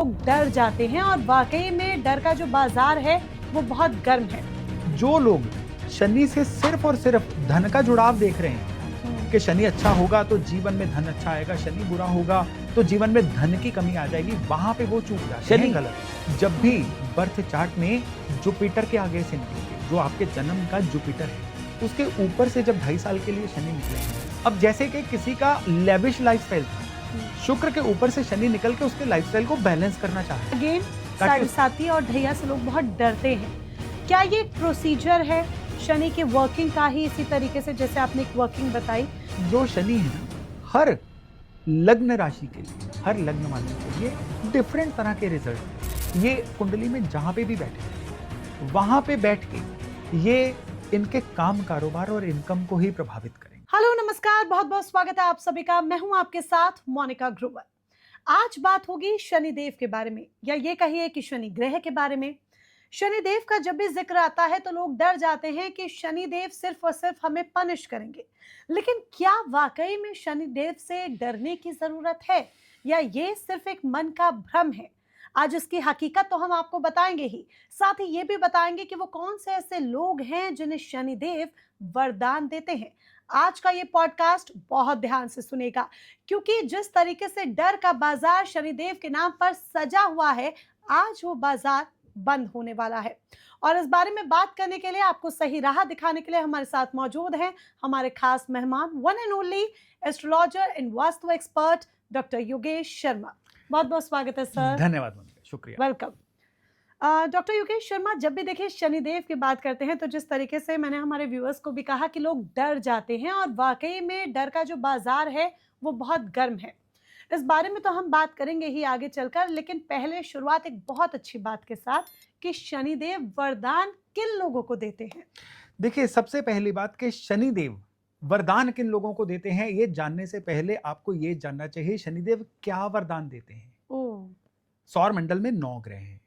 लोग डर जाते हैं और वाकई में डर का जो बाजार है वो बहुत गर्म है। जो लोग शनि से सिर्फ और सिर्फ धन का जुड़ाव देख रहे हैं कि शनि अच्छा होगा तो जीवन में धन अच्छा आएगा, शनि बुरा होगा तो जीवन में धन की कमी आ जाएगी, वहां पे वो चूक जाते हैं। गलत। जब भी बर्थ चार्ट में जुपिटर के आगे से निकलेंगे, जो आपके जन्म का जुपिटर है उसके ऊपर से जब 2.5 साल के लिए शनि निकलेंगे, अब जैसे कि किसी का लेविश लाइफस्टाइल था, शुक्र के ऊपर से शनि निकल के उसके लाइफस्टाइल को बैलेंस करना चाहते हैं। अगेन साथी और ढैया से लोग बहुत डरते हैं। क्या ये प्रोसीजर है शनि के वर्किंग का ही, इसी तरीके से जैसे आपने एक वर्किंग बताई? जो शनि है ना, हर लग्न राशि के लिए, हर लग्न वाले के लिए डिफरेंट तरह के रिजल्ट, ये कुंडली में जहां पे भी बैठे वहां पे बैठ के ये इनके काम, कारोबार और इनकम को ही प्रभावित करेंगे। हेलो नमस्कार, बहुत बहुत स्वागत है आप सभी का। मैं हूं आपके साथ मोनिका ग्रोवर। आज बात होगी शनिदेव के बारे में, या ये कहिए कि शनि ग्रह के बारे में। शनिदेव का जब भी जिक्र आता है तो लोग डर जाते हैं कि शनिदेव सिर्फ और सिर्फ हमें पनिश करेंगे। लेकिन क्या वाकई में शनिदेव से डरने की जरूरत है, या ये सिर्फ एक मन का भ्रम है? आज इसकी हकीकत तो हम आपको बताएंगे ही, साथ ही ये भी बताएंगे कि वो कौन से ऐसे लोग हैं जिन्हें शनिदेव वरदान देते हैं। आज का ये पॉडकास्ट बहुत ध्यान से सुनेगा, क्योंकि जिस तरीके से डर का बाजार शनिदेव के नाम पर सजा हुआ है, आज वो बाजार बंद होने वाला है। और इस बारे में बात करने के लिए, आपको सही राह दिखाने के लिए हमारे साथ मौजूद हैं हमारे खास मेहमान, one and only astrologer and vastu expert doctor Yogesh Sharma. बहुत बहुत स्वागत है सर। धन्यवाद मोनिका, शुक्रिया। वेलकम। डॉक्टर योगेश शर्मा, जब भी देखिए शनिदेव की बात करते हैं तो जिस तरीके से मैंने हमारे व्यूअर्स को भी कहा कि लोग डर जाते हैं, और वाकई में डर का जो बाजार है वो बहुत गर्म है। इस बारे में तो हम बात करेंगे ही आगे चलकर, लेकिन पहले शुरुआत एक बहुत अच्छी बात के साथ कि शनिदेव वरदान किन लोगों को देते हैं। देखिए, सबसे पहली बात कि शनिदेव वरदान किन लोगों को देते हैं, ये जानने से पहले आपको ये जानना चाहिए शनिदेव क्या वरदान देते हैं। ओह। सौर मंडल में 9 ग्रह हैं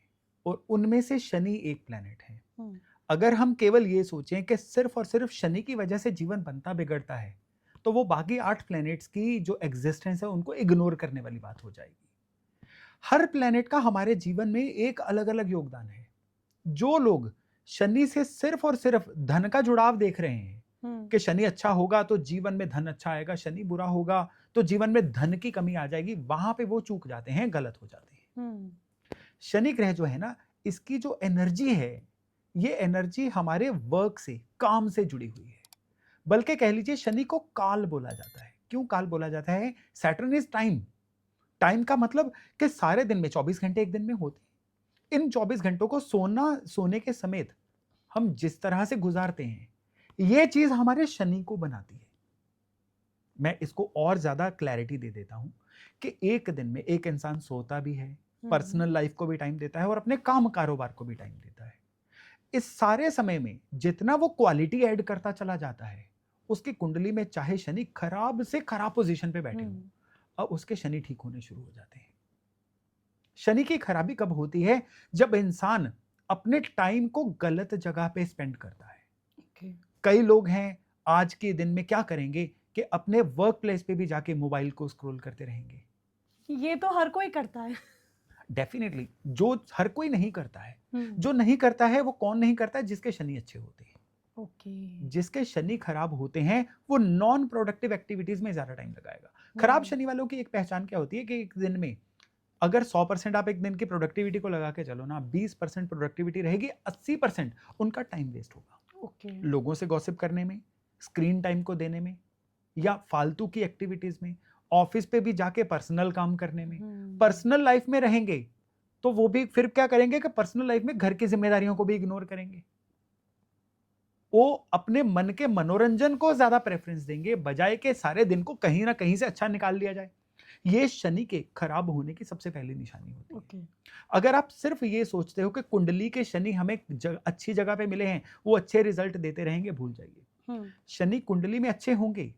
और उनमें से शनि एक प्लेनेट है। अगर हम केवल ये सोचें कि सिर्फ और सिर्फ शनि की वजह से जीवन बनता बिगड़ता है, तो वो बाकी 8 प्लैनेट्स की जो एग्जिस्टेंस है उनको इग्नोर करने वाली बात हो जाएगी। हर प्लैनेट का हमारे जीवन में एक अलग अलग योगदान है। जो लोग शनि से सिर्फ और सिर्फ धन का जुड़ाव देख रहे हैं कि शनि अच्छा होगा तो जीवन में धन अच्छा आएगा, शनि बुरा होगा तो जीवन में धन की कमी आ जाएगी, वहां पे वो चूक जाते हैं, गलत हो जाते हैं। शनि ग्रह जो है ना, इसकी जो एनर्जी है, ये एनर्जी हमारे वर्क से, काम से जुड़ी हुई है। बल्कि कह लीजिए शनि को काल बोला जाता है। क्यों काल बोला जाता है? Saturn is time. टाइम का मतलब कि सारे दिन में 24 घंटे एक दिन में होते हैं। इन 24 घंटों को सोने के समेत हम जिस तरह से गुजारते हैं, ये चीज हमारे शनि को बनाती है। मैं इसको और ज्यादा क्लैरिटी दे देता हूं कि एक दिन में एक इंसान सोता भी है, पर्सनल लाइफ को भी टाइम देता है और अपने काम कारोबार को भी टाइम देता है। इस सारे समय में जितना वो क्वालिटी ऐड करता चला जाता है, उसकी कुंडली में चाहे शनि खराब से खराब पोजीशन पे बैठे हो, अब उसके शनि ठीक होने शुरू हो जाते हैं। शनि की खराबी कब होती है? जब इंसान अपने टाइम को गलत जगह पे स्पेंड करता है। कई लोग हैं आज के दिन में क्या करेंगे कि अपने वर्क प्लेस पे भी जाके मोबाइल को स्क्रॉल करते रहेंगे। ये तो हर कोई करता है। डेफिनेटली, जो हर कोई नहीं करता है। जो नहीं करता है वो कौन नहीं करता है? जिसके शनि अच्छे होते हैं। जिसके शनि खराब होते हैं वो नॉन प्रोडक्टिव एक्टिविटीज में ज्यादा टाइम लगाएगा। खराब शनि वालों की एक पहचान क्या होती है कि एक दिन में अगर 100% आप एक दिन की प्रोडक्टिविटी को लगा के चलो ना, 20% प्रोडक्टिविटी रहेगी, 80% उनका टाइम वेस्ट होगा। लोगों से गॉसिप करने में, स्क्रीन टाइम को देने में, या फालतू की एक्टिविटीज में, ऑफिस पे भी जाके पर्सनल काम करने में। पर्सनल लाइफ में रहेंगे तो वो भी फिर क्या करेंगे कि पर्सनल लाइफ में घर की जिम्मेदारियों को भी इग्नोर करेंगे। वो अपने मन के मनोरंजन को ज्यादा प्रेफरेंस देंगे, बजाय के सारे दिन को कहीं ना कहीं से अच्छा निकाल लिया जाए। ये शनि के खराब होने की सबसे पहली निशानी होती है। अगर आप सिर्फ ये सोचते हो कि कुंडली के शनि हमें अच्छी जगह पे मिले हैं, वो अच्छे रिजल्ट देते रहेंगे, भूल जाइए। शनि कुंडली में अच्छे होंगे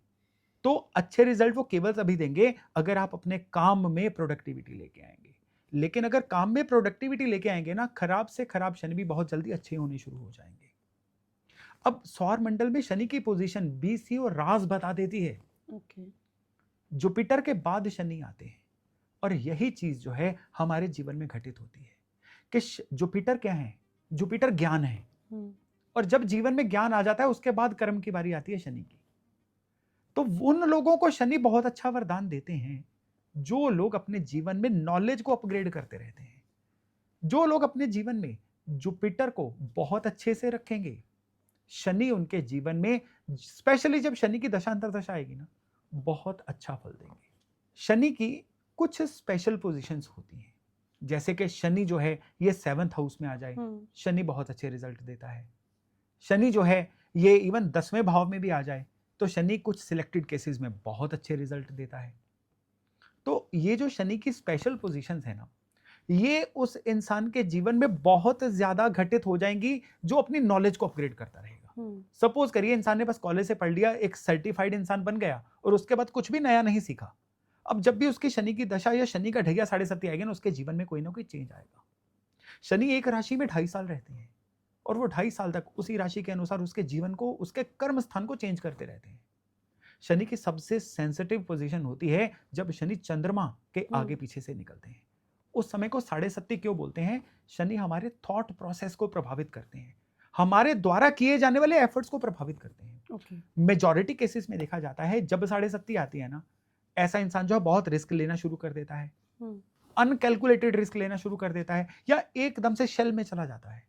तो अच्छे रिजल्ट वो केवल तभी देंगे अगर आप अपने काम में प्रोडक्टिविटी लेके आएंगे। लेकिन अगर काम में प्रोडक्टिविटी लेके आएंगे ना, खराब से खराब शनि भी बहुत जल्दी अच्छे होने शुरू हो जाएंगे। अब सौर मंडल में शनि की पोजीशन बीसी और राज बता देती है। जुपिटर के बाद शनि आते हैं और यही चीज जो है हमारे जीवन में घटित होती है कि जुपिटर क्या है? जुपिटर ज्ञान है। और जब जीवन में ज्ञान आ जाता है उसके बाद कर्म की बारी आती है शनि की। तो उन लोगों को शनि बहुत अच्छा वरदान देते हैं जो लोग अपने जीवन में नॉलेज को अपग्रेड करते रहते हैं, जो लोग अपने जीवन में जुपिटर को बहुत अच्छे से रखेंगे। शनि उनके जीवन में, स्पेशली जब शनि की दशांतर दशा आएगी ना, बहुत अच्छा फल देंगे। शनि की कुछ स्पेशल पोजीशंस होती हैं, जैसे कि शनि जो है ये 7th हाउस में आ जाए, शनि बहुत अच्छे रिजल्ट देता है। शनि जो है ये इवन 10वें भाव में भी आ जाए तो शनि कुछ सिलेक्टेड केसेस में बहुत अच्छे रिजल्ट देता है। तो ये जो शनि की स्पेशल पोजीशंस है ना, ये उस इंसान के जीवन में बहुत ज्यादा घटित हो जाएंगी जो अपनी नॉलेज को अपग्रेड करता रहेगा। सपोज करिए इंसान ने बस कॉलेज से पढ़ लिया, एक सर्टिफाइड इंसान बन गया और उसके बाद कुछ भी नया नहीं सीखा। अब जब भी उसकी शनि की दशा या शनि का ढैया 7.5 आएगा ना, उसके जीवन में कोई ना कोई चेंज आएगा। शनि एक राशि में 2.5 साल रहते हैं और वो 2.5 साल तक उसी राशि के अनुसार उसके जीवन को, उसके कर्म स्थान को चेंज करते रहते हैं। शनि की सबसे सेंसिटिव पोजीशन होती है जब शनि चंद्रमा के आगे पीछे से निकलते हैं। उस समय को 7.5 क्यों बोलते हैं? शनि हमारे थॉट प्रोसेस को प्रभावित करते हैं, हमारे द्वारा किए जाने वाले एफर्ट्स को प्रभावित करते हैं। मेजॉरिटी केसेस में देखा जाता है जब 7.5 आती है ना, ऐसा इंसान जो है बहुत रिस्क लेना शुरू कर देता है, अनकैलकुलेटेड रिस्क लेना शुरू कर देता है, या एकदम से शेल में चला जाता है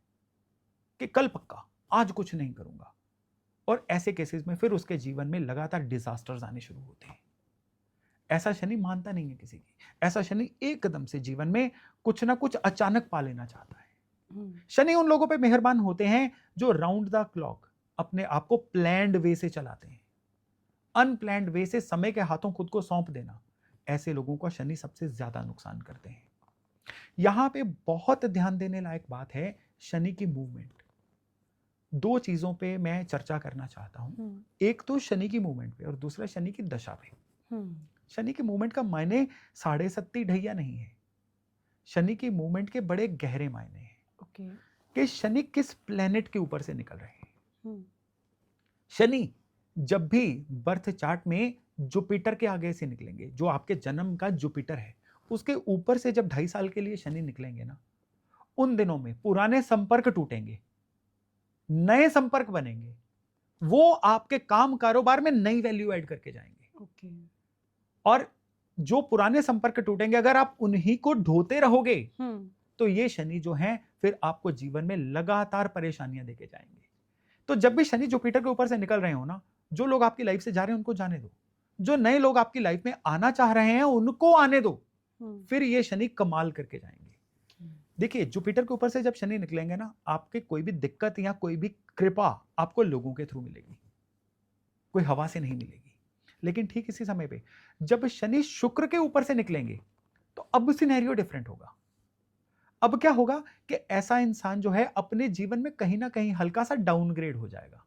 कि कल पक्का, आज कुछ नहीं करूंगा। और ऐसे केसेस में फिर उसके जीवन में लगातार डिजास्टर्स आने शुरू होते हैं। ऐसा शनि मानता नहीं है किसी की। ऐसा शनि एकदम से जीवन में कुछ ना कुछ अचानक पा लेना चाहता है। शनि उन लोगों पे मेहरबान होते हैं जो राउंड द क्लॉक अपने आप को प्लान्ड वे से चलाते हैं। अनप्लान्ड वे से समय के हाथों खुद को सौंप देना, ऐसे लोगों को शनि सबसे ज्यादा नुकसान करते हैं। यहां पे बहुत ध्यान देने लायक बात है शनि की मूवमेंट। 2 चीजों पे मैं चर्चा करना चाहता हूं। एक तो शनि की मूवमेंट पे और दूसरा शनि की दशा पे। शनि की मूवमेंट का मायने 7.5 ढैया नहीं है, शनि की मूवमेंट के बड़े गहरे मायने हैं। कि शनि किस प्लेनेट के ऊपर से निकल रहे हैं। शनि जब भी बर्थ चार्ट में जुपिटर के आगे से निकलेंगे, जो आपके जन्म का जुपिटर है उसके ऊपर से जब 2.5 साल के लिए शनि निकलेंगे ना, उन दिनों में पुराने संपर्क टूटेंगे, नए संपर्क बनेंगे, वो आपके काम कारोबार में नई वैल्यू ऐड करके जाएंगे। और जो पुराने संपर्क टूटेंगे, अगर आप उन्हीं को ढोते रहोगे तो ये शनि जो हैं फिर आपको जीवन में लगातार परेशानियां देके जाएंगे। तो जब भी शनि जुपिटर के ऊपर से निकल रहे हो ना, जो लोग आपकी लाइफ से जा रहे हैं उनको जाने दो, जो नए लोग आपकी लाइफ में आना चाह रहे हैं उनको आने दो, फिर ये शनि कमाल करके जाएंगे। देखिए जुपिटर के ऊपर से जब शनि निकलेंगे ना, आपके कोई भी दिक्कत या कोई भी कृपा आपको लोगों के थ्रू मिलेगी, कोई हवा से नहीं मिलेगी। लेकिन ठीक इसी समय पे जब शनि शुक्र के ऊपर से निकलेंगे तो अब सिनेरियो डिफरेंट होगा। अब क्या होगा कि ऐसा इंसान जो है अपने जीवन में कहीं ना कहीं हल्का सा डाउनग्रेड हो जाएगा।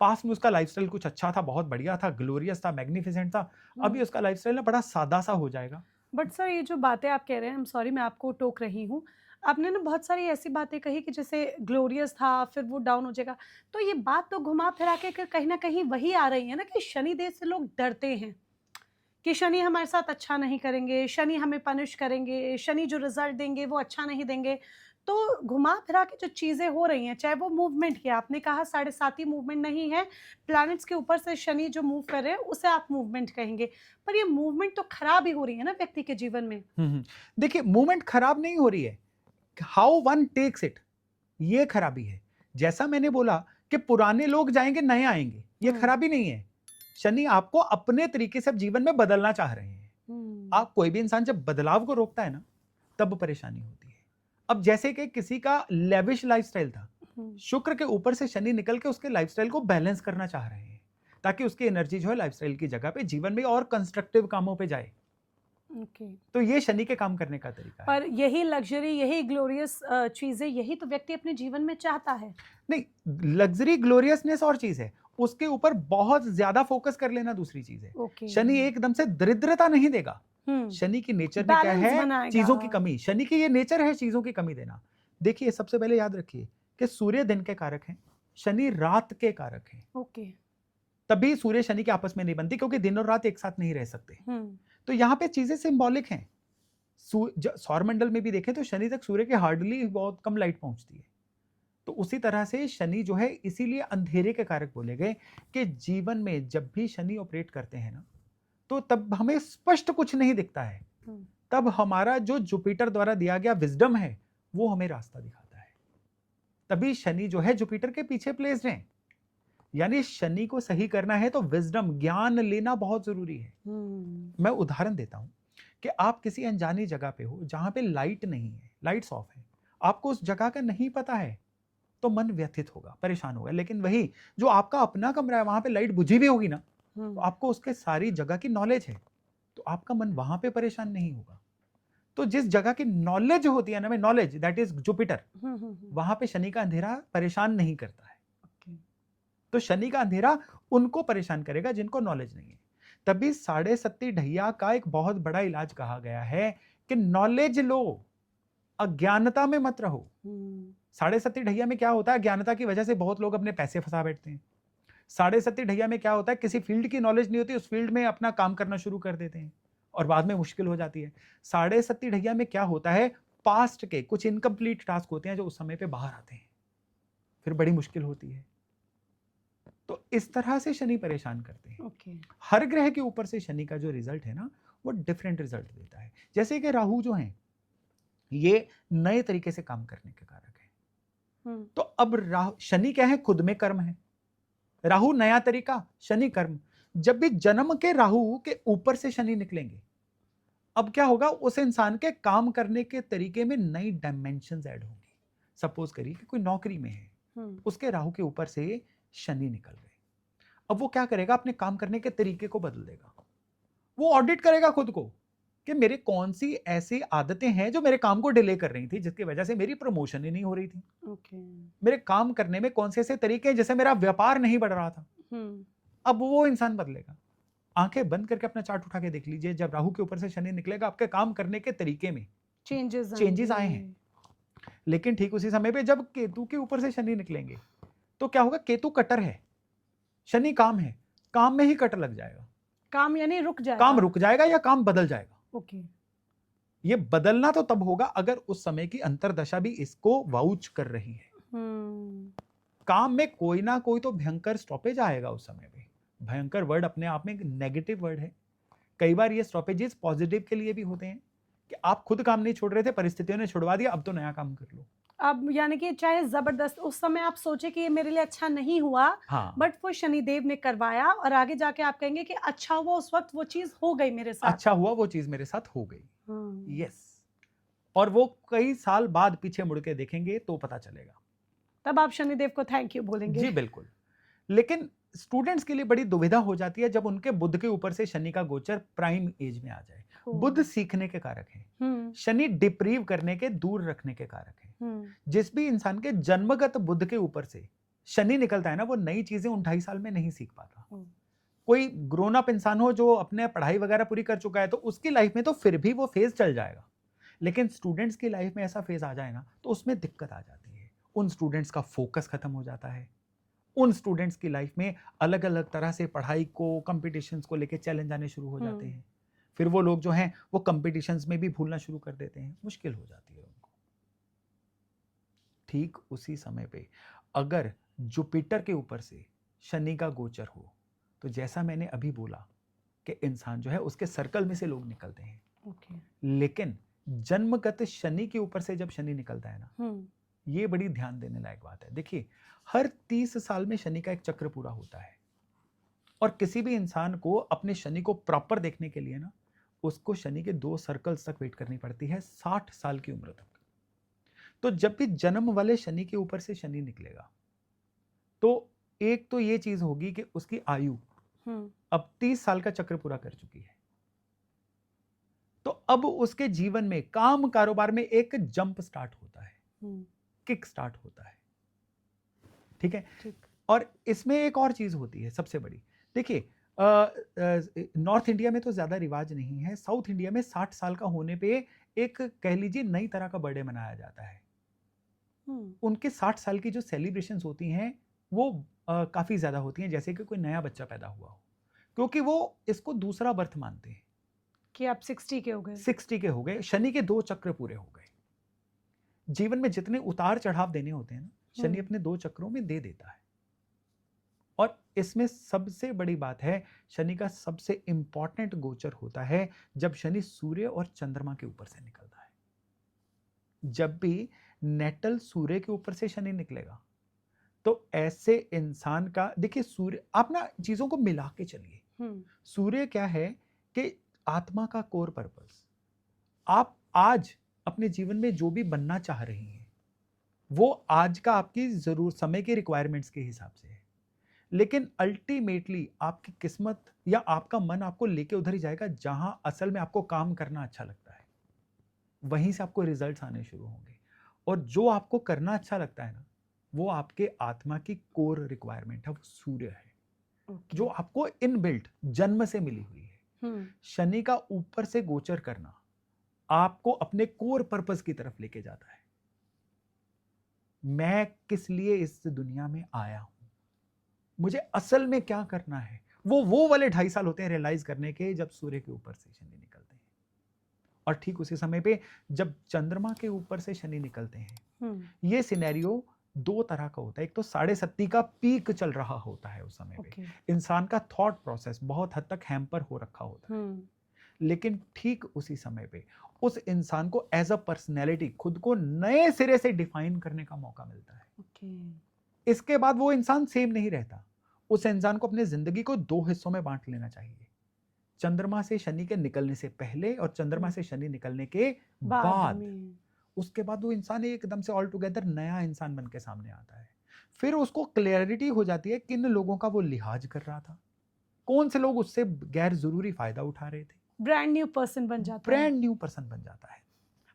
पास में उसका लाइफस्टाइल कुछ अच्छा था, बहुत बढ़िया था, ग्लोरियस था, मैग्निफिसेंट था, अभी उसका लाइफस्टाइल ना बड़ा सादा सा हो जाएगा। बट सर ये जो बातें आप कह रहे हैं, सॉरी मैं आपको टोक रही हूँ, आपने ना बहुत सारी ऐसी बातें कही कि जैसे ग्लोरियस था फिर वो डाउन हो जाएगा, तो ये बात तो घुमा फिरा के कहीं ना कहीं वही आ रही है ना कि शनि देव से लोग डरते हैं कि शनि हमारे साथ अच्छा नहीं करेंगे, शनि हमें पनिश करेंगे, शनि जो रिजल्ट देंगे वो अच्छा नहीं देंगे। तो घुमा फिरा के जो चीज़ें हो रही हैं, चाहे वो मूवमेंट की, आपने कहा 7.5 मूवमेंट नहीं है, प्लैनेट्स के ऊपर से शनि जो मूव कर रहे हैं उसे आप मूवमेंट कहेंगे, पर ये मूवमेंट तो खराब ही हो रही है ना व्यक्ति के जीवन में। देखिए मूवमेंट खराब नहीं हो रही है, हाउ वन टेक्स इट, ये खराबी है। जैसा मैंने बोला कि पुराने लोग जाएंगे नए आएंगे, ये खराबी नहीं है। शनि आपको अपने तरीके से जीवन में बदलना चाह रहे हैं। आप कोई भी इंसान जब बदलाव को रोकता है ना, तब परेशानी होती है। अब जैसे कि किसी का लेविश लाइफस्टाइल था, शुक्र के ऊपर से शनि निकल के उसके लाइफस्टाइल को बैलेंस करना चाह रहे हैं ताकि उसकी एनर्जी जो है लाइफस्टाइल की जगह पे जीवन में और कंस्ट्रक्टिव कामों पे जाए। तो ये शनि के काम करने का तरीका है। पर यही लग्जरी, यही ग्लोरियस चीजें, यही तो व्यक्ति अपने जीवन में चाहता है। नहीं, लग्जरी ग्लोरियसनेस और चीज है, उसके ऊपर बहुत ज्यादा फोकस कर लेना दूसरी चीज है। शनि एकदम से दरिद्रता नहीं देगा। शनि की नेचर में क्या है? चीजों की कमी। शनि की ये नेचर है चीजों की कमी देना। देखिए सबसे पहले याद रखिए कि सूर्य दिन के कारक हैं, शनि रात के कारक हैं। तभी सूर्य शनि के आपस में नहीं बनती, क्योंकि दिन और रात एक साथ नहीं रह सकते। तो यहाँ पे चीजें सिंबॉलिक हैं सौरमंडल में भी देखें तो शनि तक सूर्य के हार्डली बहुत कम लाइट पहुंचती है। तो उसी तरह से शनि जो है इसीलिए अंधेरे के कारक बोले गए कि जीवन में जब भी शनि ऑपरेट करते हैं ना, तो तब हमें स्पष्ट कुछ नहीं दिखता है। तब हमारा जो जुपिटर द्वारा दिया गया विजडम है वो हमें रास्ता दिखाता है। तभी शनि जो है जुपिटर के पीछे प्लेस्ड है। यानी शनि को सही करना है तो विजडम, ज्ञान लेना बहुत जरूरी है। मैं उदाहरण देता हूं कि आप किसी अनजानी जगह पे हो जहां पे लाइट नहीं है, लाइट्स ऑफ है, आपको उस जगह का नहीं पता है, तो मन व्यथित होगा, परेशान होगा। लेकिन वही जो आपका अपना कमरा है वहां पे लाइट बुझी भी होगी ना, तो आपको उसके सारी जगह की नॉलेज है, तो आपका मन वहां पे परेशान नहीं होगा। तो जिस जगह की नॉलेज होती है ना, में नॉलेज, दैट इज जुपिटर, वहां पे शनि का अंधेरा परेशान नहीं करता है। तो शनि का अंधेरा उनको परेशान करेगा जिनको नॉलेज नहीं है। तभी 7.5 ढैया का एक बहुत बड़ा इलाज कहा गया है कि नॉलेज लो, अज्ञानता में मत रहो। 7.5 ढैया में क्या होता है, अज्ञानता की वजह से बहुत लोग अपने पैसे फंसा बैठते हैं। 7.5 ढैया में क्या होता है, किसी फील्ड की नॉलेज नहीं होती, उस फील्ड में अपना काम करना शुरू कर देते हैं और बाद में मुश्किल हो जाती है। 7.5 ढैया में क्या होता है, पास्ट के कुछ इनकम्प्लीट टास्क होते हैं जो उस समय पे बाहर आते हैं, फिर बड़ी मुश्किल होती है। तो इस तरह से शनि परेशान करते हैं। हर ग्रह के ऊपर से शनि का जो रिजल्ट है ना, वो डिफरेंट रिजल्ट देता है। जैसे कि राहु जो है ये नए तरीके से काम करने के कारक है। तो अब शनि क्या है, खुद में कर्म है। राहु नया तरीका, शनि कर्म। जब भी जन्म के राहु के ऊपर से शनि निकलेंगे, अब क्या होगा, उस इंसान के काम करने के तरीके में नई डायमेंशंस ऐड होंगी। सपोज करिए कि कोई नौकरी में है, उसके राहु के ऊपर से शनि निकल गए। अब वो क्या करेगा, अपने काम करने के तरीके को बदल देगा। वो ऑडिट करेगा खुद को कि मेरे कौन सी ऐसी आदतें हैं जो मेरे काम को डिले कर रही थी, जिसकी वजह से मेरी प्रमोशन ही नहीं हो रही थी। मेरे काम करने में कौन से ऐसे तरीके हैं जिससे मेरा व्यापार नहीं बढ़ रहा था। अब वो इंसान बदलेगा। आंखें बंद करके अपना चार्ट उठा के देख लीजिए, जब राहु के ऊपर से शनि निकलेगा, आपके काम करने के तरीके में चेंजेस आए हैं। लेकिन ठीक उसी समय पे जब केतु के ऊपर से शनि निकलेंगे, तो क्या होगा, केतु कटर है, शनि काम है, काम में ही कट लग जाएगा। काम यानी रुक जाएगा, काम रुक जाएगा या काम बदल जाएगा। ये बदलना तो तब होगा अगर उस समय की अंतरदशा भी इसको वाउच कर रही है। काम में कोई ना कोई तो भयंकर स्टॉपेज आएगा उस समय पे। भयंकर वर्ड अपने आप में एक नेगेटिव वर्ड है। कई बार ये स्टॉपेजेस पॉजिटिव के लिए भी होते हैं कि आप खुद काम नहीं छोड़ रहे थे, परिस्थितियों ने छुड़वा दिया, अब तो नया काम कर लो। अब यानी कि चाहे जबरदस्त उस समय आप सोचे कि ये मेरे लिए अच्छा नहीं हुआ, बट वो शनिदेव ने करवाया और आगे जाके आप कहेंगे कि अच्छा हुआ उस वक्त वो चीज हो गई मेरे साथ, अच्छा हुआ वो चीज मेरे साथ हो गई। यस। और वो कई साल बाद पीछे मुड़ के देखेंगे तो पता चलेगा, तब आप शनिदेव को थैंक यू बोलेंगे। जी बिल्कुल। लेकिन स्टूडेंट्स के लिए बड़ी दुविधा हो जाती है जब उनके बुध के ऊपर से शनि का गोचर प्राइम एज में आ जाए। बुध सीखने के कारक है, शनि डिप्रीव करने के, दूर रखने के कारक है। जिस भी इंसान के जन्मगत बुध के ऊपर से शनि निकलता है ना, वो नई चीजें 2.5 साल में नहीं सीख पाता। कोई ग्रोन अप इंसान हो जो अपने पढ़ाई वगैरह पूरी कर चुका है, तो उसकी लाइफ में तो फिर भी वो फेज चल जाएगा। लेकिन स्टूडेंट्स की लाइफ में ऐसा फेज आ जाए ना, तो उसमें दिक्कत आ जाती है। उन स्टूडेंट्स का फोकस खत्म हो जाता है। उन स्टूडेंट्स की लाइफ में अलग अलग तरह से पढ़ाई को, कंपटीशंस को लेके चैलेंज आने शुरू हो जाते हैं। फिर वो लोग जो हैं वो कंपटीशंस में भी भूलना शुरू कर देते हैं, मुश्किल हो जाती है उनको। ठीक उसी समय पे अगर जुपिटर के ऊपर से शनि का गोचर हो, तो जैसा मैंने अभी बोला कि इंसान जो है उसके सर्कल में से लोग निकलते हैं। लेकिन जन्मगत शनि के ऊपर से जब शनि निकलता है ना, ये बड़ी ध्यान देने लायक बात है। देखिए, हर 30 साल में शनि का एक चक्र पूरा होता है, और किसी भी इंसान को अपने शनि को प्रॉपर देखने के लिए ना, उसको शनि के 2 सर्कल्स तक वेट करनी पड़ती है, 60 साल की उम्र तक। तो जब भी जन्म वाले शनि के ऊपर से शनि निकलेगा, तो एक तो ये चीज होगी कि उसकी आयु अब 30 साल का चक्र पूरा कर चुकी है। तो अब उसके जीवन में, काम कारोबार में एक जंप स्टार्ट होता है, किक स्टार्ट होता है। ठीक है। और इसमें एक और चीज होती है सबसे बड़ी। देखिए, नॉर्थ इंडिया में तो ज्यादा रिवाज नहीं है, साउथ इंडिया में 60 साल का होने पे एक, कह लीजिए, नई तरह का बर्थडे मनाया जाता है। उनके 60 साल की जो सेलिब्रेशंस होती हैं वो काफी ज्यादा होती हैं, जैसे कि कोई नया बच्चा पैदा हुआ हो, क्योंकि वो इसको दूसरा बर्थ मानते हैं। कि आप 60 के हो गए। 60 के हो गए, शनि के 2 चक्र पूरे हो गए। जीवन में जितने उतार चढ़ाव देने होते हैं ना, शनि अपने 2 चक्रों में दे देता है। और इसमें सबसे बड़ी बात है, शनि का सबसे इंपॉर्टेंट गोचर होता है जब शनि सूर्य और चंद्रमा के ऊपर से निकलता है। जब भी नेटल सूर्य के ऊपर से शनि निकलेगा तो ऐसे इंसान का, देखिए सूर्य, आप ना चीजों को मिला के चलिए। सूर्य क्या है कि आत्मा का कोर पर्पस। आप आज अपने जीवन में जो भी बनना चाह रही हैं वो आज का आपकी जरूर समय के रिक्वायरमेंट्स के हिसाब से है, लेकिन अल्टीमेटली आपकी किस्मत या आपका मन आपको लेके उधर ही जाएगा जहां असल में आपको काम करना अच्छा लगता है। वहीं से आपको रिजल्ट्स आने शुरू होंगे। और जो आपको करना अच्छा लगता है ना, वो आपके आत्मा की कोर रिक्वायरमेंट है, वो सूर्य है। जो आपको इनबिल्ट जन्म से मिली हुई है। शनि का ऊपर से गोचर करना आपको अपने कोर पर्पस की तरफ लेके जाता है। मैं किस लिए इस दुनिया में आया हूं, मुझे असल में क्या करना है, वो वाले 2.5 साल होते हैं रियलाइज करने के, जब सूर्य के ऊपर से शनि निकलते हैं। और ठीक उसी समय पे जब चंद्रमा के ऊपर से शनि निकलते हैं, ये सिनेरियो 2 तरह का होता है। एक तो 7.5 का पीक चल रहा होता है उस समय पे, इंसान का थॉट प्रोसेस बहुत हद तक हैम्पर हो रखा होता है। लेकिन ठीक उसी समय पे उस इंसान को एज अ पर्सनैलिटी खुद को नए सिरे से डिफाइन करने का मौका मिलता है। इसके बाद वो इंसान सेम नहीं रहता। उस इंसान को अपनी जिंदगी को 2 हिस्सों में बांट लेना चाहिए, चंद्रमा से शनि के निकलने से पहले और चंद्रमा से शनि निकलने के बाद। उसके बाद वो इंसान एकदम से ऑल टुगेदर नया इंसान बन के सामने आता है। फिर उसको क्लैरिटी हो जाती है किन लोगों का वो लिहाज कर रहा था, कौन से लोग उससे गैर जरूरी फायदा उठा रहे थे। ब्रांड न्यू पर्सन बन जाता है। ब्रांड न्यू पर्सन बन जाता है।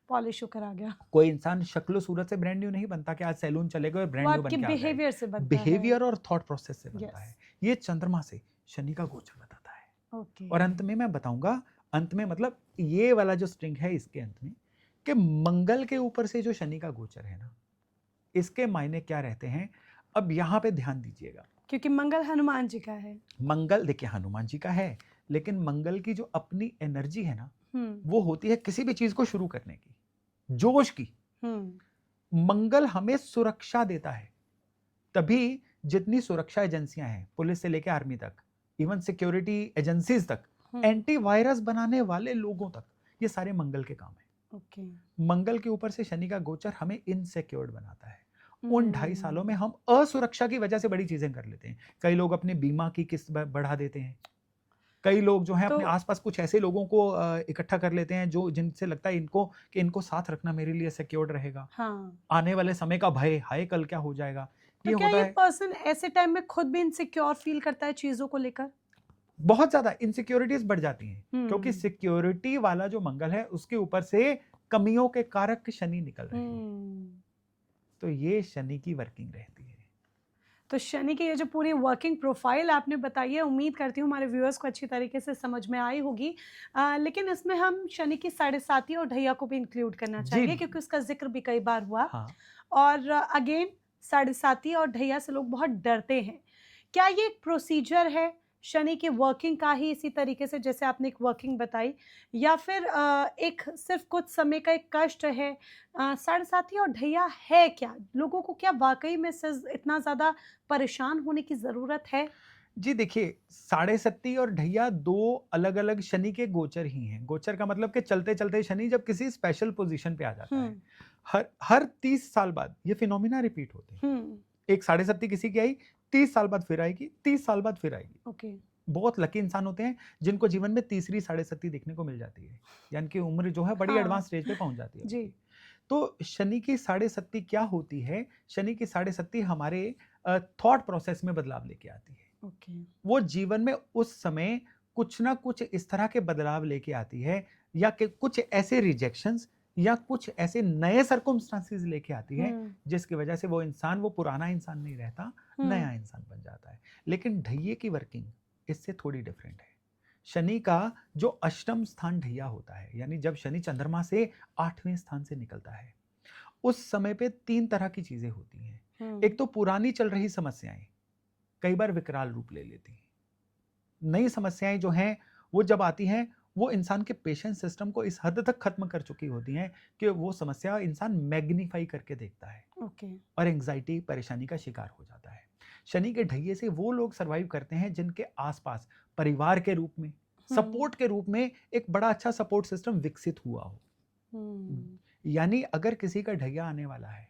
पॉलिश होकर आ गया। कोई इंसान शक्ल सूरत से ब्रांड न्यू नहीं बनता कि आज सैलून चले गए और ब्रांड न्यू बन के आ गए। बिहेवियर से बनता है। बिहेवियर और थॉट प्रोसेस से बनता है। ये चंद्रमा से शनि का गोचर बताता है। और अंत में मैं बताऊंगा, अंत में मतलब ये वाला जो स्ट्रिंग है इसके अंत में, कि मंगल के ऊपर से जो शनि का गोचर है ना, इसके मायने क्या रहते हैं। अब यहाँ पे ध्यान दीजिएगा, क्योंकि मंगल हनुमान जी का है। मंगल देखिए हनुमान जी का है, लेकिन मंगल की जो अपनी एनर्जी है ना, वो होती है किसी भी चीज को शुरू करने की, जोश की। मंगल हमें सुरक्षा देता है। तभी जितनी सुरक्षा एजेंसियां हैं, पुलिस से लेकर आर्मी तक, इवन सिक्योरिटी एजेंसीज तक, एंटीवायरस बनाने वाले लोगों तक, ये सारे मंगल के काम है। मंगल के ऊपर से शनि का गोचर हमें इनसिक्योर्ड बनाता है। उन 2.5 सालों में हम असुरक्षा की वजह से बड़ी चीजें कर लेते हैं। कई लोग अपने बीमा की किस्त बढ़ा देते हैं। कई लोग जो हैं अपने आसपास कुछ ऐसे लोगों को इकट्ठा कर लेते हैं जो जिनसे लगता है इनको साथ रखना मेरे लिए सिक्योर्ड रहेगा। आने वाले समय का भय, हाय कल क्या हो जाएगा। तो क्या ये पर्सन ऐसे टाइम में खुद भी इनसिक्योर फील करता है चीजों को लेकर? बहुत ज्यादा इनसिक्योरिटीज बढ़ जाती हैं, क्योंकि सिक्योरिटी वाला जो मंगल है उसके ऊपर से कमियों के कारक शनि निकल रहे हैं। तो ये शनि की वर्किंग रहती है। तो शनि की ये जो पूरी वर्किंग प्रोफाइल आपने बताई है, उम्मीद करती हूँ हमारे व्यूअर्स को अच्छी तरीके से समझ में आई होगी। लेकिन इसमें हम शनि की 7.5 और ढैया को भी इंक्लूड करना चाहेंगे, क्योंकि उसका जिक्र भी कई बार हुआ। और अगेन 7.5 और ढैया से लोग बहुत डरते हैं। क्या ये एक प्रोसीजर है शनि की वर्किंग का ही, इसी तरीके से जैसे आपने एक वर्किंग बताई, या फिर एक सिर्फ कुछ समय का एक कष्ट है? 7.5 और ढैया है क्या? लोगों को क्या वाकई में इतना ज्यादा परेशान होने की जरूरत है? जी देखिए, 7.5 और ढैया 2 अलग अलग शनि के गोचर ही हैं। गोचर का मतलब कि चलते चलते शनि जब किसी स्पेशल पोजीशन पे आ जाता है, हर 30 साल बाद ये फिनोमिना रिपीट होते हैं। एक 7.5 किसी की आई, 30 साल बाद फिर आएगी, 30 साल बाद फिर आएगी। बहुत लकी इंसान होते हैं जिनको जीवन में तीसरी 7.5 देखने को मिल जाती है, यानी कि उम्र जो है बड़ी एडवांस स्टेज पे पहुंच जाती है जी। तो शनि की 7.5 क्या होती है? शनि की 7.5 हमारे थॉट प्रोसेस में बदलाव लेके आती है। वो जीवन में उस समय कुछ ना कुछ इस तरह के बदलाव लेके आती है, या कि कुछ ऐसे रिजेक्शंस या कुछ ऐसे नए सर्कमस्टांसेस लेके आती है जिसकी वजह से वो इंसान वो पुराना इंसान नहीं रहता, नया इंसान बन जाता है। लेकिन ढैये की वर्किंग इससे थोड़ी डिफरेंट है। शनि का जो अष्टम स्थान ढैया होता है, यानी जब शनि चंद्रमा से 8वें स्थान से निकलता है, उस समय पे 3 तरह की चीजें होती हैं। एक तो पुरानी चल रही समस्याएं कई बार विकराल रूप ले लेती हैं। नई समस्याएं जो हैं वो जब आती हैं वो इंसान के पेशेंस सिस्टम को इस हद तक खत्म कर चुकी होती हैं कि वो समस्या इंसान मैग्नीफाई करके देखता है ओके। और एंग्जाइटी परेशानी का शिकार हो जाता है। शनि के ढैये से वो लोग सरवाइव करते हैं जिनके आसपास परिवार के रूप में, सपोर्ट के रूप में एक बड़ा अच्छा सपोर्ट सिस्टम विकसित हुआ हो। यानी अगर किसी का ढैया आने वाला है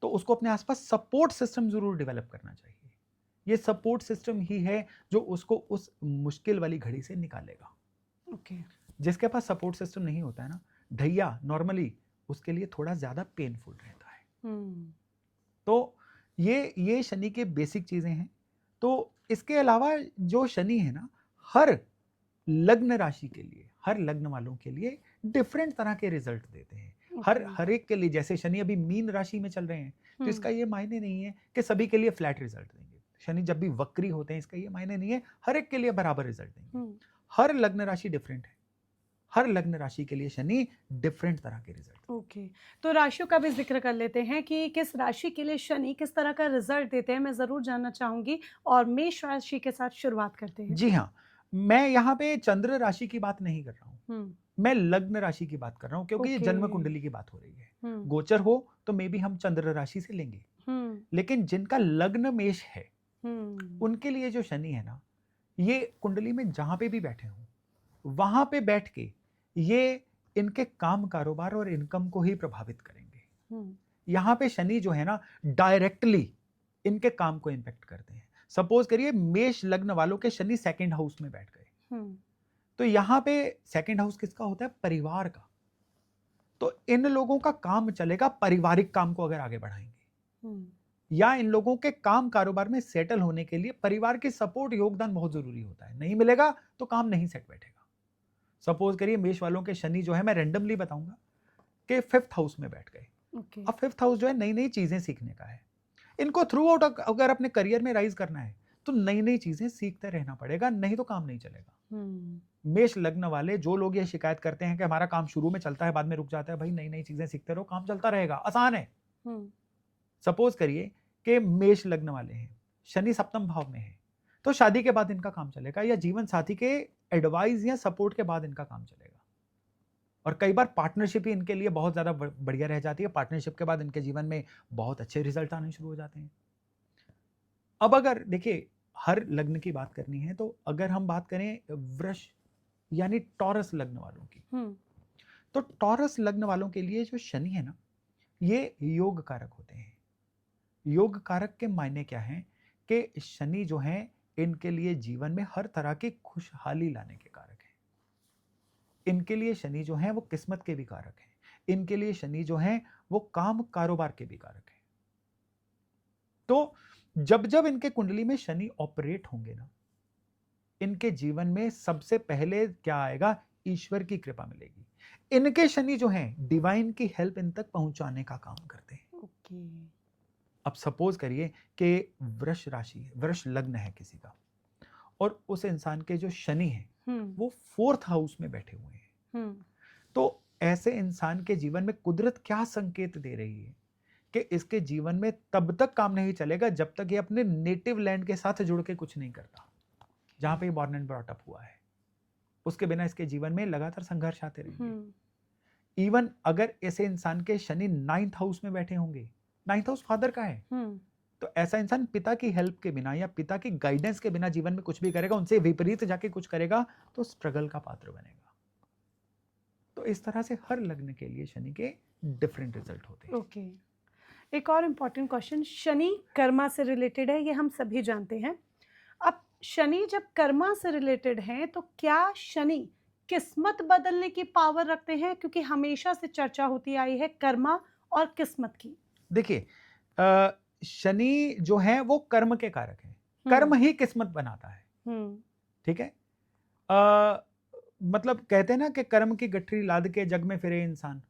तो उसको अपने आसपास सपोर्ट सिस्टम जरूर डेवलप करना चाहिए। ये सपोर्ट सिस्टम ही है जो उसको उस मुश्किल वाली घड़ी से निकालेगा। ओके। जिसके पास सपोर्ट सिस्टम नहीं होता है ना, ढैया नॉर्मली उसके लिए थोड़ा ज्यादा पेनफुल रहता है। तो ये शनि के बेसिक चीजें हैं। तो इसके अलावा जो शनि है ना, हर लग्न राशि के लिए, हर लग्न वालों के लिए डिफरेंट तरह के रिजल्ट देते हैं। हर एक के लिए, जैसे शनि अभी मीन राशि में चल रहे हैं तो इसका ये मायने नहीं है कि सभी के लिए फ्लैट रिजल्ट देंगे। शनि जब भी वक्री होते हैं इसका ये मायने नहीं है हर एक के लिए बराबर रिजल्ट देंगे। हर लग्न राशि डिफरेंट है, हर लग्न राशि के लिए शनि डिफरेंट तरह के रिजल्ट। ओके। तो राशियों का भी जिक्र कर लेते हैं कि किस राशि के लिए शनि किस तरह का रिजल्ट देते हैं, मैं जरूर जानना चाहूंगी। और मेष राशि के साथ शुरुआत करते हैं। जी हाँ, मैं यहाँ पे चंद्र राशि की बात नहीं कर रहा हूँ, मैं लग्न राशि की बात कर रहा हूँ क्योंकि ये जन्म कुंडली की बात हो रही है। गोचर हो तो मे भी हम चंद्र राशि से लेंगे, लेकिन जिनका लग्न मेष है उनके लिए जो शनि है ना, ये कुंडली में जहां पे भी बैठे हों वहां पे बैठ के ये इनके काम कारोबार और इनकम को ही प्रभावित करेंगे। यहाँ पे शनि जो है ना डायरेक्टली इनके काम को इंपैक्ट करते हैं। सपोज करिए मेष लग्न वालों के शनि सेकंड हाउस में बैठ गए, तो यहाँ पे सेकंड हाउस किसका होता है? परिवार का। तो इन लोगों का काम चलेगा पारिवारिक काम को अगर आगे बढ़ाएंगे, या इन लोगों के काम कारोबार में सेटल होने के लिए परिवार की सपोर्ट योगदान बहुत जरूरी होता है। नहीं मिलेगा तो काम नहीं सेट बैठेगा। सपोज करिए मेष वालों के शनि जो है, मैं रैंडमली बताऊंगा कि 5th हाउस में बैठ गए। अब 5th हाउस जो है नई नई चीजें सीखने का है। इनको थ्रू आउट अगर अपने करियर में राइज करना है तो नई नई चीजें सीखते रहना पड़ेगा, नहीं तो काम नहीं चलेगा। मेष लग्न वाले जो लोग ये शिकायत करते हैं कि हमारा काम शुरू में चलता है बाद में रुक जाता है, भाई नई नई चीजें सीखते रहो, काम चलता रहेगा, आसान है। सपोज करिए कि मेष लग्न वाले हैं, शनि सप्तम भाव में है, तो शादी के बाद इनका काम चलेगा, या जीवन साथी के एडवाइस या सपोर्ट के बाद इनका काम चलेगा। और कई बार पार्टनरशिप ही इनके लिए बहुत ज्यादा बढ़िया रह जाती है। पार्टनरशिप के बाद इनके जीवन में बहुत अच्छे रिजल्ट आने शुरू हो जाते हैं। अब अगर देखिए हर लग्न की बात करनी है तो अगर हम बात करें वृष यानी टॉरस लग्न वालों की, तो टॉरस लग्न वालों के लिए जो शनि है ना, ये योग कारक होते हैं। योग कारक के मायने क्या हैं कि शनि जो है इनके लिए जीवन में हर तरह की खुशहाली लाने के कारक हैं। इनके लिए शनि जो है वो किस्मत के भी कारक हैं। इनके लिए शनि जो है वो काम कारोबार के भी कारक हैं। तो जब जब इनके कुंडली में शनि ऑपरेट होंगे ना, इनके जीवन में सबसे पहले क्या आएगा? ईश्वर की कृपा मिलेगी। इनके शनि जो हैं डिवाइन की हेल्प इन तक पहुंचाने का काम करते हैं। अब सपोज करिए कि वृष राशि है, वृष लग्न है किसी का, और उस इंसान के जो शनि है वो 4th हाउस में बैठे हुए हैं, तो ऐसे इंसान के जीवन में कुदरत क्या संकेत दे रही है कि इसके जीवन में तब तक काम नहीं चलेगा जब तक ये अपने नेटिव लैंड के साथ जुड़ के कुछ नहीं करता, जहां पे बॉर्न एंड ब्रॉट अप हुआ है। उसके बिना इसके जीवन में लगातार संघर्ष आते रहेंगे। इवन अगर ऐसे इंसान के शनि 9th हाउस में बैठे होंगे, 9th हाउस फादर का है, तो ऐसा इंसान पिता की हेल्प के बिना या पिता की गाइडेंस के बिना जीवन में कुछ भी करेगा, उनसे विपरीत जाके कुछ करेगा तो स्ट्रगल का पात्र बनेगा। तो इस तरह से हर लग्न के लिए शनि के डिफरेंट रिजल्ट होते हैं। ओके। एक और इम्पॉर्टेंट क्वेश्चन, शनि कर्मा से रिलेटेड है, ये हम सभी जानते हैं। अब शनि जब कर्मा से रिलेटेड है तो क्या शनि किस्मत बदलने की पावर रखते हैं? क्योंकि हमेशा से चर्चा होती आई है कर्मा और किस्मत की। देखिए शनि जो है वो कर्म के कारक हैं, कर्म ही किस्मत बनाता है। ठीक है, मतलब कहते हैं ना कि कर्म की गठरी लाद के जग में फिरे इंसान,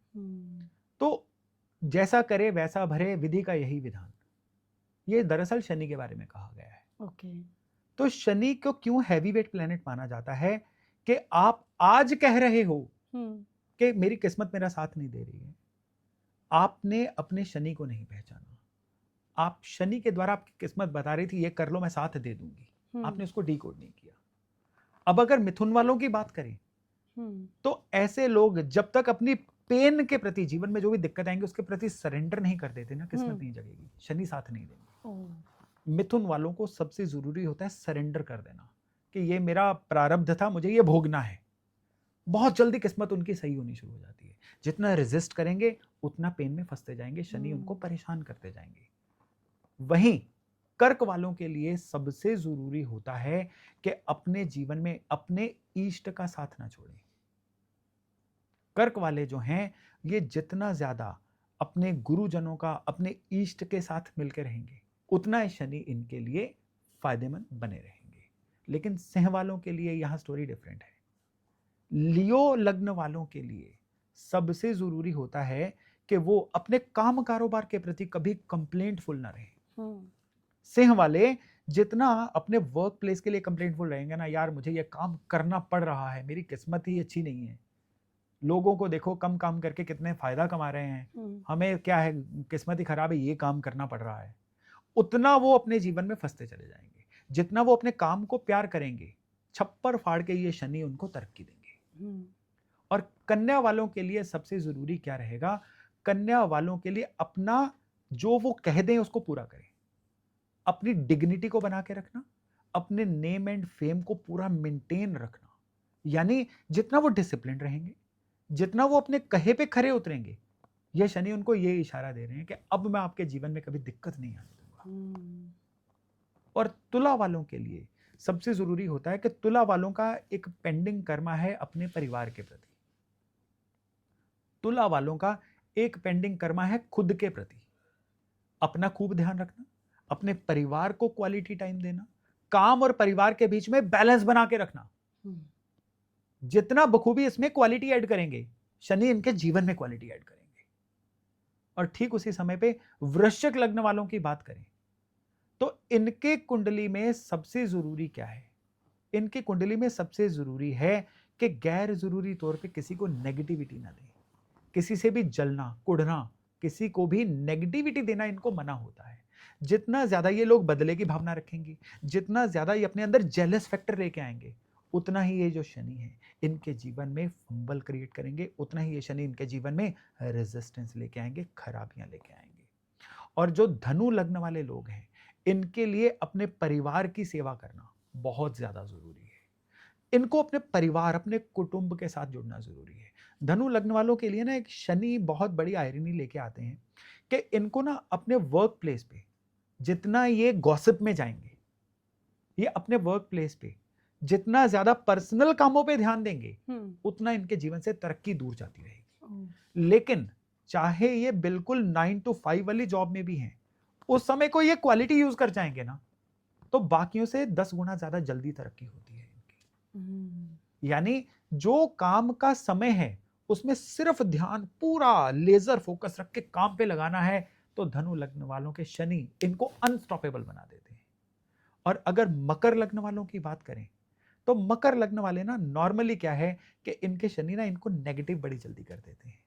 तो जैसा करे वैसा भरे, विधि का यही विधान। ये दरअसल शनि के बारे में कहा गया है। ओके। तो शनि को क्यों हैवीवेट प्लेनेट माना जाता है कि आप आज कह रहे हो कि मेरी किस्मत मेरा साथ नहीं दे रही है, आपने अपने शनि को नहीं पहचाना। आप शनि के द्वारा आपकी किस्मत बता रही थी ये कर लो मैं साथ दे दूंगी, आपने उसको डीकोड नहीं किया। अब अगर मिथुन वालों की बात करें तो ऐसे लोग जब तक अपनी पेन के प्रति, जीवन में जो भी दिक्कत आएंगे उसके प्रति सरेंडर नहीं कर देते ना, किस्मत नहीं जगेगी, शनि साथ नहीं देंगे। मिथुन वालों को सबसे जरूरी होता है सरेंडर कर देना कि ये मेरा प्रारब्ध था, मुझे ये भोगना है। बहुत जल्दी किस्मत उनकी सही होनी शुरू हो जाती है। जितना रेजिस्ट करेंगे उतना पेन में फंसते जाएंगे, शनि उनको परेशान करते जाएंगे। वहीं कर्क वालों के लिए सबसे जरूरी होता है कि अपने जीवन में अपने इष्ट का साथ ना छोड़ें। कर्क वाले जो हैं ये जितना ज्यादा अपने गुरुजनों का, अपने इष्ट के साथ मिलकर रहेंगे, उतना ही शनि इनके लिए फायदेमंद बने रहेंगे। लेकिन सिंह वालों के लिए यहां स्टोरी डिफरेंट है। लियो लग्न वालों के लिए सबसे जरूरी होता है कि वो अपने काम कारोबार के प्रति कभी कंप्लेंटफुल ना रहे। सिंह वाले जितना अपने वर्क प्लेस के लिए कंप्लेंटफुल रहेंगे ना, यार मुझे ये काम करना पड़ रहा है, मेरी किस्मत ही अच्छी नहीं है, लोगों को देखो कम काम करके कितने फायदा कमा रहे हैं, हमें क्या है, किस्मत ही खराब है, ये काम करना पड़ रहा है, उतना वो अपने जीवन में फंसते चले जाएंगे। जितना वो अपने काम को प्यार करेंगे, छप्पर फाड़ के ये शनि उनको तरक्की देंगे। और कन्या वालों के लिए सबसे जरूरी क्या रहेगा? कन्या वालों के लिए अपना जो वो कह दें उसको पूरा करें, अपनी डिग्निटी को बना के रखना, अपने नेम एंड फेम को पूरा मेंटेन रखना। यानी जितना वो डिसिप्लिन रहेंगे, जितना वो अपने कहे पे खरे उतरेंगे, ये शनि उनको ये इशारा दे रहे हैं कि अब मैं आपके जीवन में कभी दिक्कत नहीं आने दूंगा। और तुला वालों के लिए सबसे जरूरी होता है कि तुला वालों का एक पेंडिंग कर्मा है अपने परिवार के प्रति। तुला वालों का एक पेंडिंग कर्मा है खुद के प्रति, अपना खूब ध्यान रखना, अपने परिवार को क्वालिटी टाइम देना, काम और परिवार के बीच में बैलेंस बना के रखना। जितना बखूबी इसमें क्वालिटी ऐड करेंगे, शनि इनके जीवन में क्वालिटी ऐड करेंगे। और ठीक उसी समय पे वृश्चिक लग्न वालों की बात करें तो इनके कुंडली में सबसे जरूरी क्या है? इनकी कुंडली में सबसे जरूरी है कि गैर जरूरी तौर पे किसी को नेगेटिविटी ना दें, किसी से भी जलना कुढ़ना, किसी को भी नेगेटिविटी देना इनको मना होता है। जितना ज्यादा ये लोग बदले की भावना रखेंगे, जितना ज्यादा ये अपने अंदर जेलस फैक्टर लेके आएंगे, उतना ही ये जो शनि है इनके जीवन में फंबल क्रिएट करेंगे, उतना ही ये शनि इनके जीवन में रेजिस्टेंस लेके आएंगे, खराबियां लेके आएंगे। और जो धनु लग्न वाले लोग हैं, इनके लिए अपने परिवार की सेवा करना बहुत ज्यादा जरूरी है। इनको अपने परिवार, अपने कुटुंब के साथ जुड़ना जरूरी है। धनु लग्न वालों के लिए ना एक शनि बहुत बड़ी आयरनी लेके आते हैं कि इनको ना अपने वर्क प्लेस पे जितना ये गॉसिप में जाएंगे, ये अपने वर्क प्लेस पे जितना ज्यादा पर्सनल कामों पे ध्यान देंगे, उतना इनके जीवन से तरक्की दूर जाती रहेगी। लेकिन चाहे ये बिल्कुल 9 to 5 वाली जॉब में भी हैं, उस समय को ये क्वालिटी यूज कर जाएंगे ना, तो बाकियों से 10 गुना ज्यादा जल्दी तरक्की होती है इनकी। यानी जो काम का समय है उसमें सिर्फ ध्यान पूरा लेजर फोकस रख के काम पे लगाना है, तो धनु लग्न वालों के शनि इनको अनस्टॉपेबल बना देते हैं। और अगर मकर लग्न वालों की बात करें तो मकर लग्न वाले ना नॉर्मली क्या है कि इनके शनि ना इनको नेगेटिव बड़ी जल्दी कर देते हैं।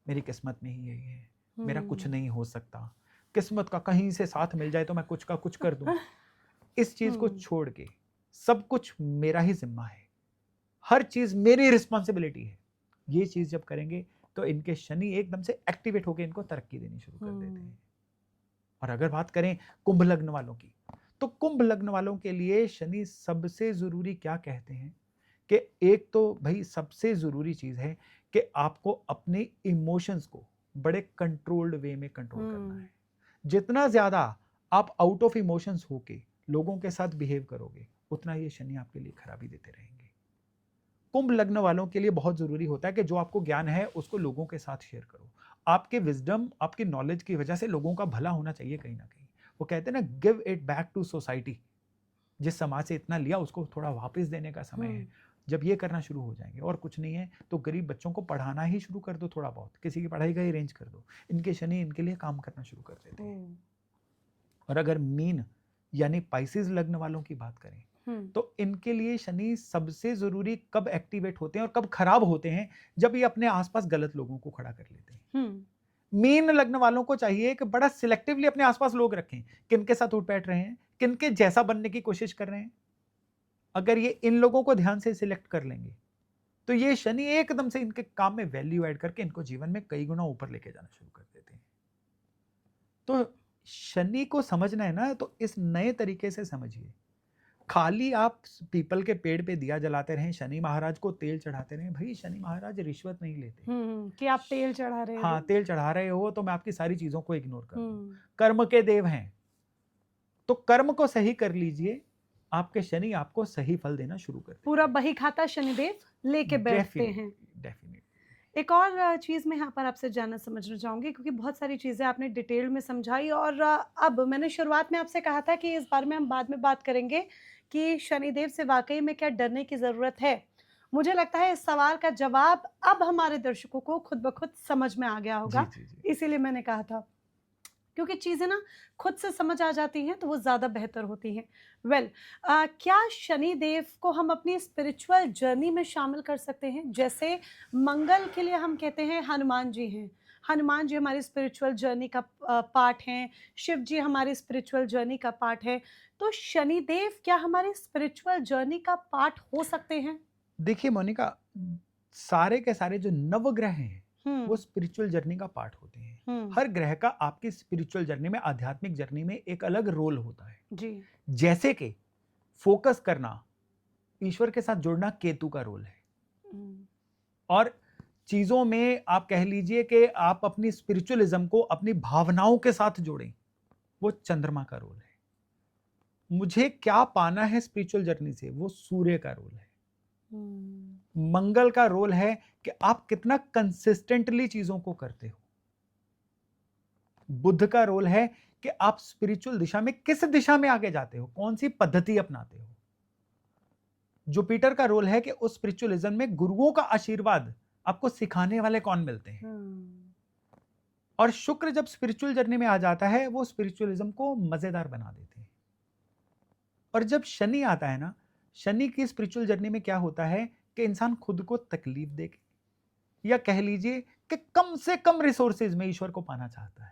मेरी किस्मत में ही यही है, मेरा कुछ नहीं हो सकता, किस्मत का कहीं से साथ मिल जाए तो मैं कुछ का कुछ कर दूं। इस चीज को छोड़ के सब कुछ मेरा ही जिम्मा है, हर चीज मेरी रिस्पॉन्सिबिलिटी है, ये चीज जब करेंगे तो इनके शनि एकदम से एक्टिवेट होकर इनको तरक्की देनी शुरू कर देते हैं। और अगर बात करें कुंभ लग्न वालों की, तो कुंभ लग्न वालों के लिए शनि सबसे जरूरी क्या कहते हैं कि एक तो भाई सबसे जरूरी चीज है कि आपको अपने इमोशंस को बड़े कंट्रोल्ड वे में कंट्रोल करना है। जितना ज्यादा आप आउट ऑफ इमोशंस होके लोगों के साथ बिहेव करोगे, उतना ये शनि आपके लिए खराबी देते रहेंगे। कुंभ लग्न वालों के लिए बहुत जरूरी होता है कि जो आपको ज्ञान है उसको लोगों के साथ शेयर करो। आपके विजडम, आपकी नॉलेज की वजह से लोगों का भला होना चाहिए कहीं ना कहीं। वो कहते हैं ना, give it back to society. जिस समाज से इतना लिया उसको थोड़ा वापस देने का समय है। जब ये करना शुरू हो जाएंगे, और कुछ नहीं है तो गरीब बच्चों को पढ़ाना ही शुरू कर दो, थोड़ा बहुत किसी की पढ़ाई का ही अरेंज कर दो। इनके शनि इनके लिए काम करना शुरू कर देते हैं। और अगर मीन यानी पाइसेस लग्न वालों की बात करें तो इनके लिए शनि सबसे जरूरी कब एक्टिवेट होते हैं और कब खराब होते हैं? जब ये अपने आसपास गलत लोगों को खड़ा कर लेते हैं। मीन लग्न वालों को चाहिए कि बड़ा सिलेक्टिवली अपने आसपास लोग रखें, किनके साथ उठ बैठ रहे हैं, किनके जैसा बनने की कोशिश कर रहे हैं। अगर ये इन लोगों को ध्यान से सिलेक्ट कर लेंगे तो ये शनि एकदम से इनके काम में वैल्यू ऐड करके इनको जीवन में कई गुना ऊपर लेके जाना शुरू कर देते हैं। तो शनि को समझना है ना, तो इस नए तरीके से समझिए। खाली आप पीपल के पेड़ पे दिया जलाते रहें, शनि महाराज को तेल चढ़ाते रहें, भाई शनि महाराज रिश्वत नहीं लेते। कि आप तेल चढ़ा रहे हो। हाँ, तेल चढ़ा रहे हो तो मैं आपकी सारी चीजों को इग्नोर कर दूं। कर्म के देव हैं, तो कर्म को सही कर लीजिए, आपके शनि आपको सही फल देना शुरू कर देंगे। पूरा बही खाता शनिदेव लेके बैठते हैं। डेफिनेटली। एक और चीज़ मैं यहाँ पर आपसे जानना समझना चाहूँगी, क्योंकि बहुत सारी चीज़ें आपने डिटेल में समझाई, और अब मैंने शुरुआत में आपसे कहा था कि इस बारे में हम बाद में बात करेंगे कि शनिदेव से वाकई में क्या डरने की ज़रूरत है। मुझे लगता है इस सवाल का जवाब अब हमारे दर्शकों को खुद ब खुद समझ में आ गया होगा, इसीलिए मैंने कहा था, क्योंकि चीज़ें ना खुद से समझ आ जाती हैं तो वो ज़्यादा बेहतर होती हैं। क्या शनि देव को हम अपनी स्पिरिचुअल जर्नी में शामिल कर सकते हैं? जैसे मंगल के लिए हम कहते हैं हनुमान जी हैं, हनुमान जी हमारी स्पिरिचुअल जर्नी का पार्ट हैं, शिव जी हमारी स्पिरिचुअल जर्नी का पार्ट है, तो शनि देव क्या हमारी स्पिरिचुअल जर्नी का पार्ट हो सकते हैं? देखिए मोनिका, सारे के सारे जो नवग्रह हैं वो स्पिरिचुअल जर्नी का पार्ट होते हैं। हर ग्रह का आपकी स्पिरिचुअल जर्नी में, आध्यात्मिक जर्नी में एक अलग रोल होता है जी। जैसे कि फोकस करना, ईश्वर के साथ जुड़ना केतु का रोल है, और चीजों में आप कह लीजिए कि आप अपनी स्पिरिचुअलिज्म को अपनी भावनाओं के साथ जोड़ें, वो चंद्रमा का रोल है। मुझे क्या पाना है स्पिरिचुअल जर्नी से, वो सूर्य का रोल है। मंगल का रोल है कि आप कितना कंसिस्टेंटली चीजों को करते हो। बुध का रोल है कि आप स्पिरिचुअल दिशा में किस दिशा में आगे जाते हो, कौन सी पद्धति अपनाते हो। जुपिटर का रोल है कि उस स्पिरिचुअलिज्म में गुरुओं का आशीर्वाद, आपको सिखाने वाले कौन मिलते हैं। और शुक्र जब स्पिरिचुअल जर्नी में आ जाता है, वो स्पिरिचुअलिज्म को मजेदार बना देते हैं। और जब शनि आता है ना, शनि की स्पिरिचुअल जर्नी में क्या होता है कि इंसान खुद को तकलीफ देके, या कह लीजिए कि कम से कम रिसोर्सेज में ईश्वर को पाना चाहता है।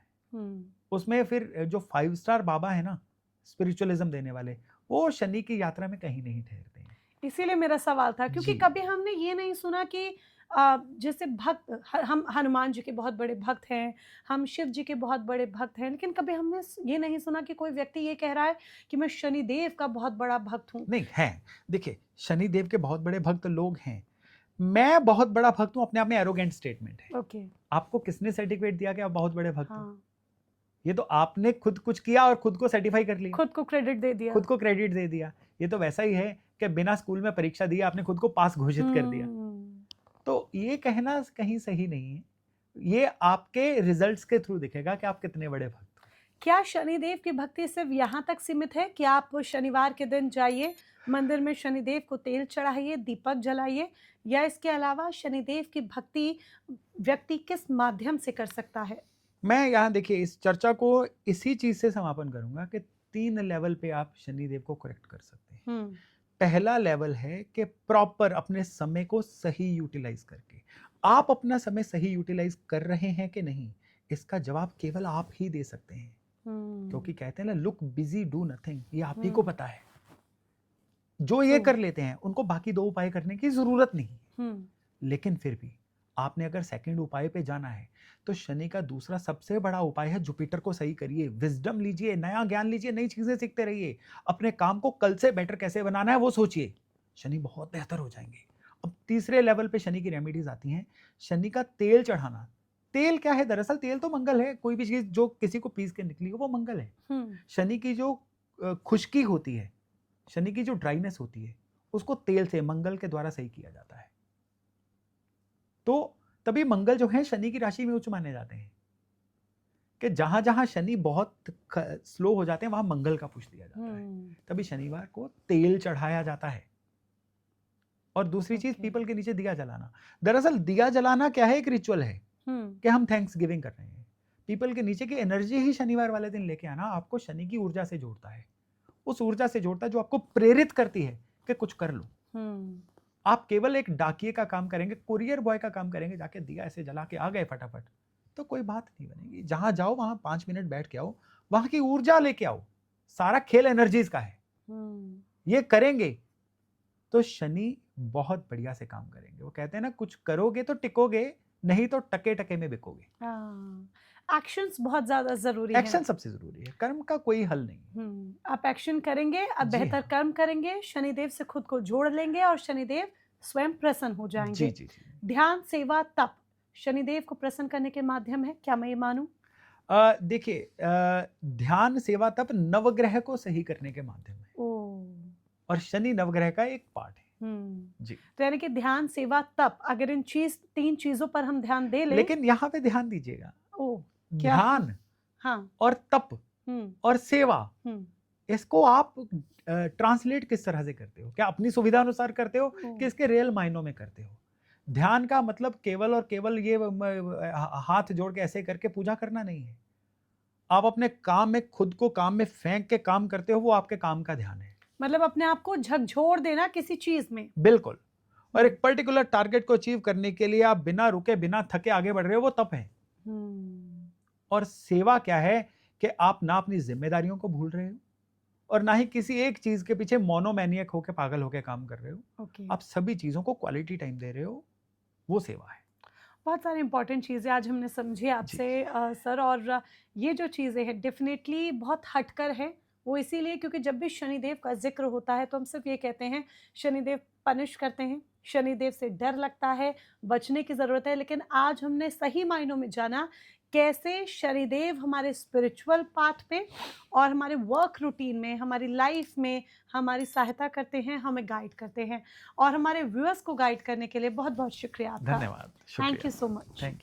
उसमें फिर जो 5 स्टार बाबा है ना स्पिरिचुअलिज्म देने वाले, वो शनि की यात्रा में कहीं नहीं ठहरते हैं। इसीलिए मेरा सवाल था, क्योंकि कभी हमने ये नहीं सुना कि जैसे भक्त, हम हनुमान जी के बहुत बड़े भक्त हैं, हम शिव जी के बहुत बड़े भक्त हैं, लेकिन कभी हमने ये नहीं सुना कि कोई व्यक्ति ये कह रहा है कि मैं शनिदेव का बहुत बड़ा भक्त हूँ। नहीं है, देखिए शनिदेव के बहुत बड़े भक्त लोग हैं, मैं बहुत बड़ा भक्त हूँ अपने आप में एरोगेंट स्टेटमेंट है। ओके। आपको किसने सर्टिफिकेट दिया कि आप बहुत बड़े भक्त हो? ये तो आपने खुद कुछ किया और खुद को सर्टिफाई कर लिया, खुद को क्रेडिट दे दिया। खुद को क्रेडिट दे दिया। ये तो वैसा ही है कि बिना स्कूल में परीक्षा दिए आपने खुद को पास घोषित कर दिया। तो ये कहना कहीं सही नहीं है, ये आपके रिजल्ट्स के थ्रू दिखेगा कि आप कितने बड़े भक्त हो। क्या शनिदेव की भक्ति सिर्फ यहाँ तक सीमित है कि आप शनिवार के दिन जाइए मंदिर में, शनिदेव को तेल चढ़ाइए, दीपक जलाइए, या इसके अलावा शनिदेव की भक्ति व्यक्ति किस माध्यम से कर सकता है? मैं यहाँ देखिए इस चर्चा को इसी चीज से समापन करूंगा कि 3 लेवल पे आप शनिदेव को करेक्ट कर सकते हैं। पहला लेवल है कि प्रॉपर अपने समय को सही यूटिलाइज करके, आप अपना समय सही यूटिलाइज कर रहे हैं कि नहीं, इसका जवाब केवल आप ही दे सकते हैं। क्योंकि कहते हैं ना, लुक बिजी डू नथिंग, ये आप ही को पता है। जो ये कर लेते हैं उनको बाकी 2 उपाय करने की जरूरत नहीं। लेकिन फिर भी आपने अगर सेकंड उपाय पे जाना है तो शनि का दूसरा सबसे बड़ा उपाय है जुपिटर को सही करिए, विजडम लीजिए, नया ज्ञान लीजिए, नई चीजें सीखते रहिए, अपने काम को कल से बेटर कैसे बनाना है वो सोचिए, शनि बहुत बेहतर हो जाएंगे। अब तीसरे लेवल पे शनि की रेमेडीज आती हैं। शनि का तेल चढ़ाना। तेल क्या है? दरअसल तेल तो मंगल है, कोई भी चीज जो किसी को पीस के निकली हो वो मंगल है। शनि की जो खुश्की होती है, शनि की जो ड्राइनेस होती है, उसको तेल से मंगल के द्वारा सही किया जाता है। तो तभी मंगल जो है शनि की राशि में उच्च माने जाते हैं, कि जहां जहां शनि बहुत स्लो हो जाते हैं वहां मंगल का पुश दिया जाता है। तभी शनिवार को तेल चढ़ाया जाता है। और दूसरी चीज, पीपल के नीचे दिया जलाना। दरअसल दिया जलाना क्या है? एक रिचुअल है कि हम थैंक्स गिविंग कर रहे हैं। पीपल के नीचे की एनर्जी ही शनिवार वाले दिन लेके आना आपको शनि की ऊर्जा से जोड़ता है, उस ऊर्जा से जोड़ता है जो आपको प्रेरित करती है कि कुछ कर लो। आप केवल एक डाकिए का काम करेंगे, कुरियर बॉय का काम करेंगे, जाके दिया ऐसे जला के आ गए फटाफट, तो कोई बात नहीं बनेगी। जहां जाओ वहां 5 मिनट बैठ के आओ, वहां की ऊर्जा लेके आओ। सारा खेल एनर्जीज का है। ये करेंगे तो शनि बहुत बढ़िया से काम करेंगे। वो कहते हैं ना, कुछ करोगे तो टिकोगे, नहीं तो टके टके में बिकोगे। एक्शंस बहुत ज्यादा जरूरी है। एक्शन सबसे जरूरी है, कर्म का कोई हल नहीं। आप एक्शन करेंगे, आप जी बेहतर हाँ। कर्म करेंगे, शनिदेव से खुद को जोड़ लेंगे और शनिदेव स्वयं प्रसन्न हो जी जाएंगे। जी जी। ध्यान, सेवा, तप शनिदेव को प्रसन्न करने के माध्यम है, क्या मैं ये मानूं? देखिए, ध्यान, सेवा, तप नवग्रह को सही करने के माध्यम है, ओ और शनि नवग्रह का एक पार्ट है। जी। तो यानी कि ध्यान, सेवा, तप, अगर इन तीन चीजों पर हम ध्यान दे लें। लेकिन यहाँ पे ध्यान दीजिएगा, ओ क्या? ध्यान हाँ। और तप हम्म और सेवा, हम्म इसको आप ट्रांसलेट किस तरह से करते हो? क्या अपनी सुविधा अनुसार करते हो कि इसके रियल मायनों में करते हो? ध्यान का मतलब केवल और केवल ये हाथ जोड़ के ऐसे करके पूजा करना नहीं है। आप अपने काम में, खुद को काम में फेंक के काम करते हो, वो आपके काम का ध्यान है। मतलब अपने आप को झकझोर देना किसी चीज में। बिल्कुल। और एक पर्टिकुलर टारगेट को अचीव करने के लिए आप बिना रुके, बिना थके आगे बढ़ रहे हो, वो तप है। और सेवा क्या है कि आप ना अपनी जिम्मेदारियों को भूल रहे हो और ना ही किसी एक चीज के पीछे मोनोमैनियक होके, पागल होके काम कर रहे हो। आप सभी चीजों को क्वालिटी टाइम दे रहे हो, वो सेवा है। बहुत सारी इंपॉर्टेंट चीज़ें आज हमने समझी आपसे सर, और ये जो चीज़ें हैं डेफिनेटली बहुत हटकर है। वो इसीलिए क्योंकि जब भी शनिदेव का जिक्र होता है तो हम सिर्फ ये कहते हैं शनिदेव पनिश करते हैं, शनिदेव से डर लगता है, बचने की ज़रूरत है। लेकिन आज हमने सही मायनों में जाना कैसे शनिदेव हमारे स्पिरिचुअल पाथ पे और हमारे वर्क रूटीन में, हमारी लाइफ में हमारी सहायता करते हैं, हमें गाइड करते हैं। और हमारे व्यूअर्स को गाइड करने के लिए बहुत बहुत शुक्रिया आपका। धन्यवाद। Thank you so much. Thank you.